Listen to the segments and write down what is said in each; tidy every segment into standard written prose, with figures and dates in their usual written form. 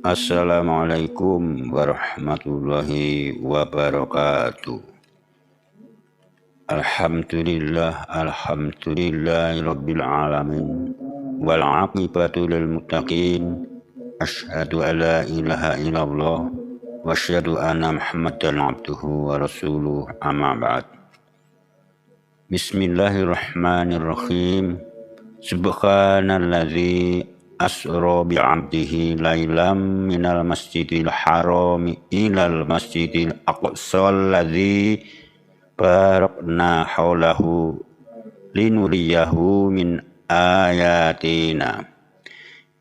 Assalamualaikum warahmatullahi wabarakatuh. Alhamdulillahirabbil alamin wal aqibatu lil muttaqin. Asyhadu an la ilaha illallah wa asyhadu anna Muhammadan abduhu wa rasuluh, amma ba'd. Bismillahirrahmanirrahim. Subhanalladzi asra bi'abdihi lailam minal masjidil harami ilal masjidil aqsal ladzi barakna haulahu linuriyahu min ayatina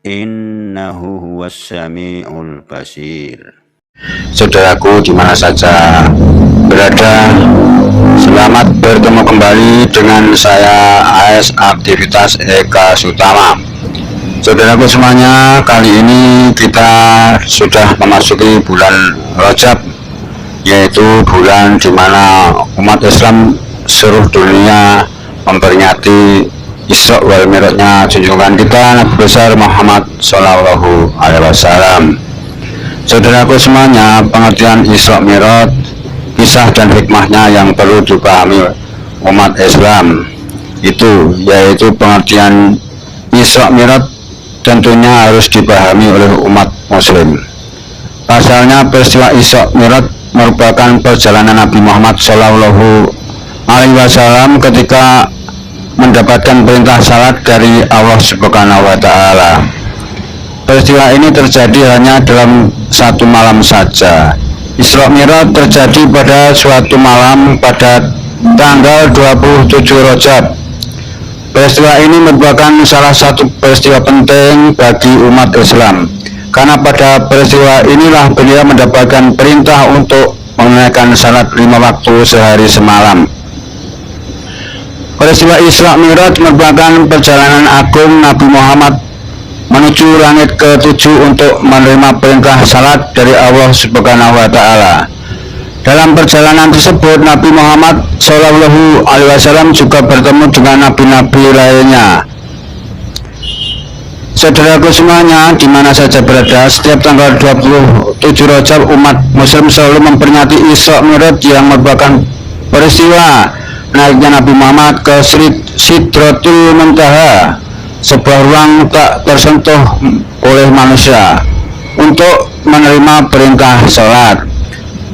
innahu huwas sami'ul basir. Saudaraku di mana saja berada, selamat bertemu kembali dengan saya AS Aktivitas Eka Sutama. Saudaraku semuanya, kali ini kita sudah memasuki bulan Rajab, yaitu bulan di mana umat Islam seluruh dunia memperingati Isra wal Mi'rajnya junjungan kita Nabi besar Muhammad Shallallahu Alaihi Wasallam. Saudaraku semuanya, pengertian Isra Mi'raj, kisah dan hikmahnya yang perlu dipahami umat Islam yaitu pengertian Isra Mi'raj tentunya harus dipahami oleh umat muslim. Pasalnya peristiwa Isra Mi'raj merupakan perjalanan Nabi Muhammad Shallallahu Alaihi Wasallam ketika mendapatkan perintah salat dari Allah Subhanahu wa Ta'ala. Peristiwa ini terjadi hanya dalam satu malam saja. Isra Mi'raj terjadi pada suatu malam pada tanggal 27 Rajab. Peristiwa ini merupakan salah satu peristiwa penting bagi umat Islam, karena pada peristiwa inilah beliau mendapatkan perintah untuk menunaikan salat 5 waktu sehari semalam. Peristiwa Isra Mi'raj merupakan perjalanan agung Nabi Muhammad menuju langit ke-7 untuk menerima perintah salat dari Allah Subhanahu wa Ta'ala. Dalam perjalanan tersebut, Nabi Muhammad Shallallahu Alaihi Wasallam juga bertemu dengan nabi-nabi lainnya. Saudaraku semuanya, di mana saja berada, setiap tanggal 27 Rajab umat Muslim selalu memperingati Isra Mi'raj yang merupakan peristiwa naiknya Nabi Muhammad ke Sidratul Muntaha, sebuah ruang tak tersentuh oleh manusia, untuk menerima perintah salat.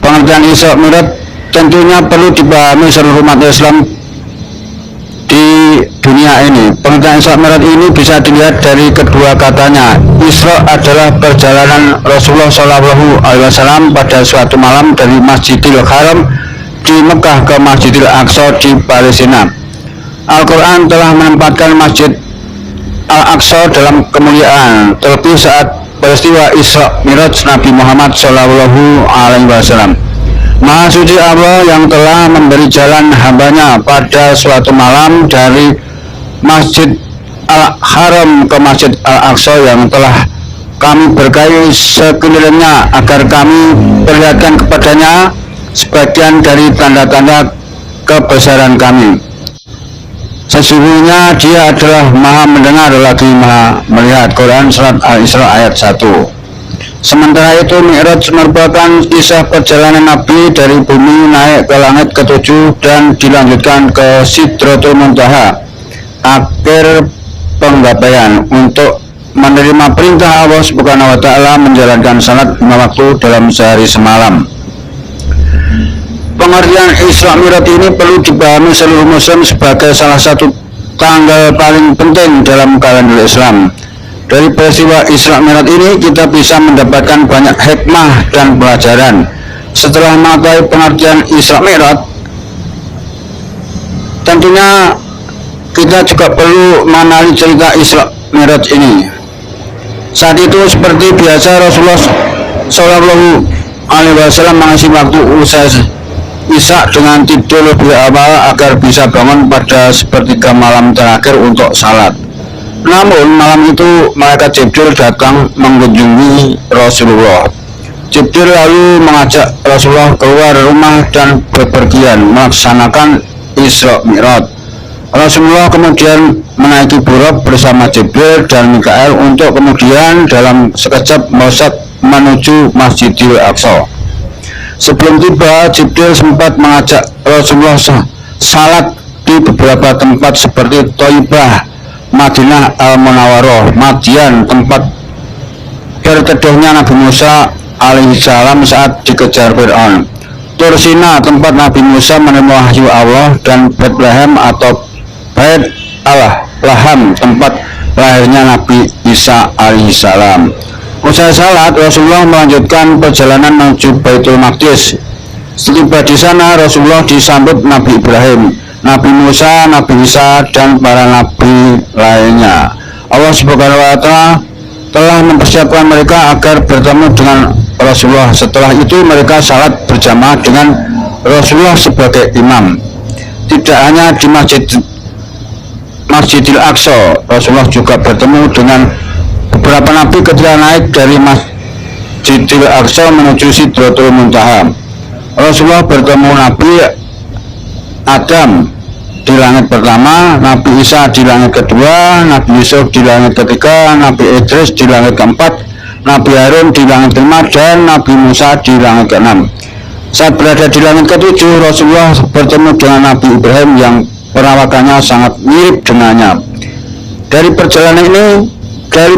Pengertian Isra Mi'raj tentunya perlu dipahami seluruh umat Islam di dunia ini. Pengertian Isra Mi'raj ini bisa dilihat dari kedua katanya. Isra adalah perjalanan Rasulullah Shallallahu Alaihi Wasallam pada suatu malam dari Masjidil Haram di Mekah ke Masjidil Aqsa di Palestina. Al-Quran telah menempatkan Masjid Al-Aqsa dalam kemuliaan, terlebih saat peristiwa Isra Mi'raj Nabi Muhammad Shallallahu Alaihi Wasallam. Maha suci Allah yang telah memberi jalan hambanya pada suatu malam dari Masjid Al-Haram ke Masjid Al-Aqsa yang telah kami berkahi sekelilingnya agar kami perlihatkan kepadanya sebagian dari tanda-tanda kebesaran kami. Sesungguhnya Dia adalah Maha mendengar lagi Maha melihat. Quran Surat Al-Isra ayat 1. Sementara itu, Mi'raj merupakan kisah perjalanan Nabi dari bumi naik ke langit ke-7 dan dilanjutkan ke Sidratul Muntaha, akhir penggapaian, untuk menerima perintah Allah Subhanahu wa Ta'ala menjalankan salat 5 waktu dalam sehari semalam. Pengertian Isra Mi'raj ini perlu dipahami seluruh muslim sebagai salah satu tanggal paling penting dalam kalender Islam. Dari peristiwa Isra Mi'raj ini kita bisa mendapatkan banyak hikmah dan pelajaran. Setelah mengetahui pengertian Isra Mi'raj, tentunya kita juga perlu mengenali cerita Isra Mi'raj ini. Saat itu seperti biasa Rasulullah Shallallahu Alaihi Wasallam mengisi waktu usai Isya dengan tidur lebih awal agar bisa bangun pada sepertiga malam terakhir untuk salat. Namun malam itu malaikat Jibril datang mengunjungi Rasulullah. Jibril lalu mengajak Rasulullah keluar rumah dan bepergian melaksanakan Isra Mi'raj. Rasulullah kemudian menaiki buruk bersama Jibril dan Mikael untuk kemudian dalam sekejap melesat menuju Masjidil Aqsa. Sebelum tiba, Jibril sempat mengajak Rasulullah salat di beberapa tempat seperti Thaibah, Madinah Al-Munawwaroh, Madian, tempat berteduhnya Nabi Musa alaihissalam saat dikejar Fir'aun, Tursina, tempat Nabi Musa menerima wahyu Allah, dan Bethlehem atau Bait al-Laham, tempat lahirnya Nabi Isa alaihissalam. Usai salat, Rasulullah melanjutkan perjalanan menuju Baitul Maqdis. Setiba di sana, Rasulullah disambut Nabi Ibrahim, Nabi Musa, Nabi Isa, dan para nabi lainnya. Allah Subhanahu wa Ta'ala telah mempersiapkan mereka agar bertemu dengan Rasulullah. Setelah itu mereka salat berjamaah dengan Rasulullah sebagai imam. Tidak hanya di Masjidil Aqsa, Rasulullah juga bertemu dengan beberapa nabi ketika naik dari Masjidil Aqsa menuju Sidratul Muntaha. Rasulullah bertemu Nabi Adam di langit pertama, Nabi Isa di langit kedua, Nabi Yusuf di langit ketiga, Nabi Idris di langit keempat, Nabi Harun di langit kelima, dan Nabi Musa di langit keenam. Saat berada di langit ketujuh, Rasulullah bertemu dengan Nabi Ibrahim yang perawakannya sangat mirip dengannya. Dari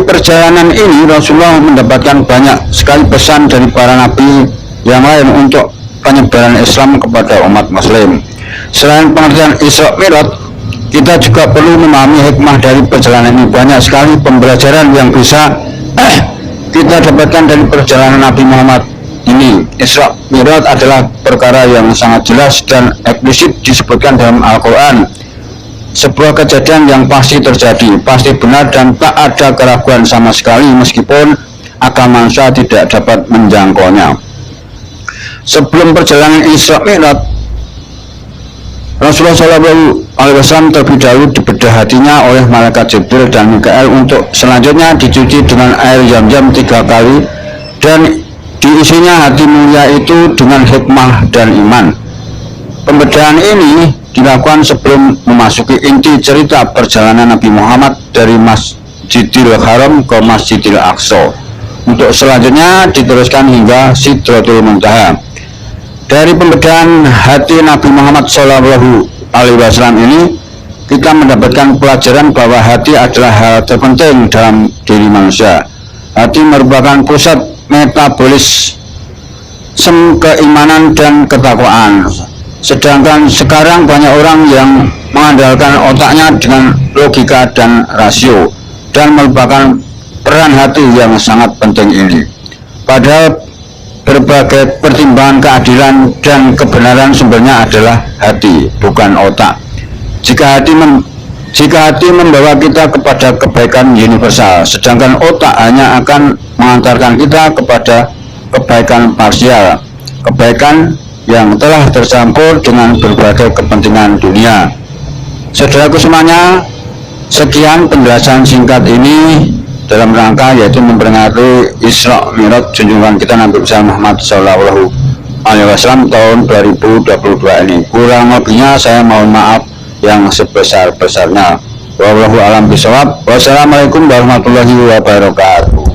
perjalanan ini Rasulullah mendapatkan banyak sekali pesan dari para nabi yang lain untuk penyebaran Islam kepada umat muslim. Selain pengertian Isra Mi'raj, kita juga perlu memahami hikmah dari perjalanan ini. Banyak sekali pembelajaran yang bisa kita dapatkan dari perjalanan Nabi Muhammad ini. Isra Mi'raj adalah perkara yang sangat jelas dan eksplisit disebutkan dalam Al-Quran. Sebuah kejadian yang pasti terjadi, pasti benar, dan tak ada keraguan sama sekali meskipun akal manusia tidak dapat menjangkaunya. Sebelum perjalanan Isra Mi'raj, Rasulullah SAW terlebih dahulu dibedah hatinya oleh malaikat Jibril dan Mikael untuk selanjutnya dicuci dengan air Zam-Zam 3 kali dan diisinya hati mulia itu dengan hikmah dan iman. Pembedahan ini dilakukan sebelum memasuki inti cerita perjalanan Nabi Muhammad dari Masjidil Haram ke Masjidil Aqsa, untuk selanjutnya diteruskan hingga Sidratul Muntaha. Dari pembedahan hati Nabi Muhammad SAW ini, kita mendapatkan pelajaran bahwa hati adalah hal terpenting dalam diri manusia. Hati merupakan pusat metabolisme keimanan dan ketakwaan. Sedangkan sekarang banyak orang yang mengandalkan otaknya dengan logika dan rasio dan melupakan peran hati yang sangat penting ini. Padahal berbagai pertimbangan keadilan dan kebenaran sumbernya adalah hati, bukan otak. Jika hati membawa kita kepada kebaikan universal, sedangkan otak hanya akan mengantarkan kita kepada kebaikan parsial, kebaikan yang telah tercampur dengan berbagai kepentingan dunia. Saudaraku semuanya, sekian penjelasan singkat ini dalam rangka yaitu memperingati Isra Mi'raj junjungan kita Nabi Muhammad SAW tahun 2022 ini. Kurang lebihnya saya mohon maaf yang sebesar-besarnya. Wallahu a'lam bishawab. Wassalamualaikum warahmatullahi wabarakatuh.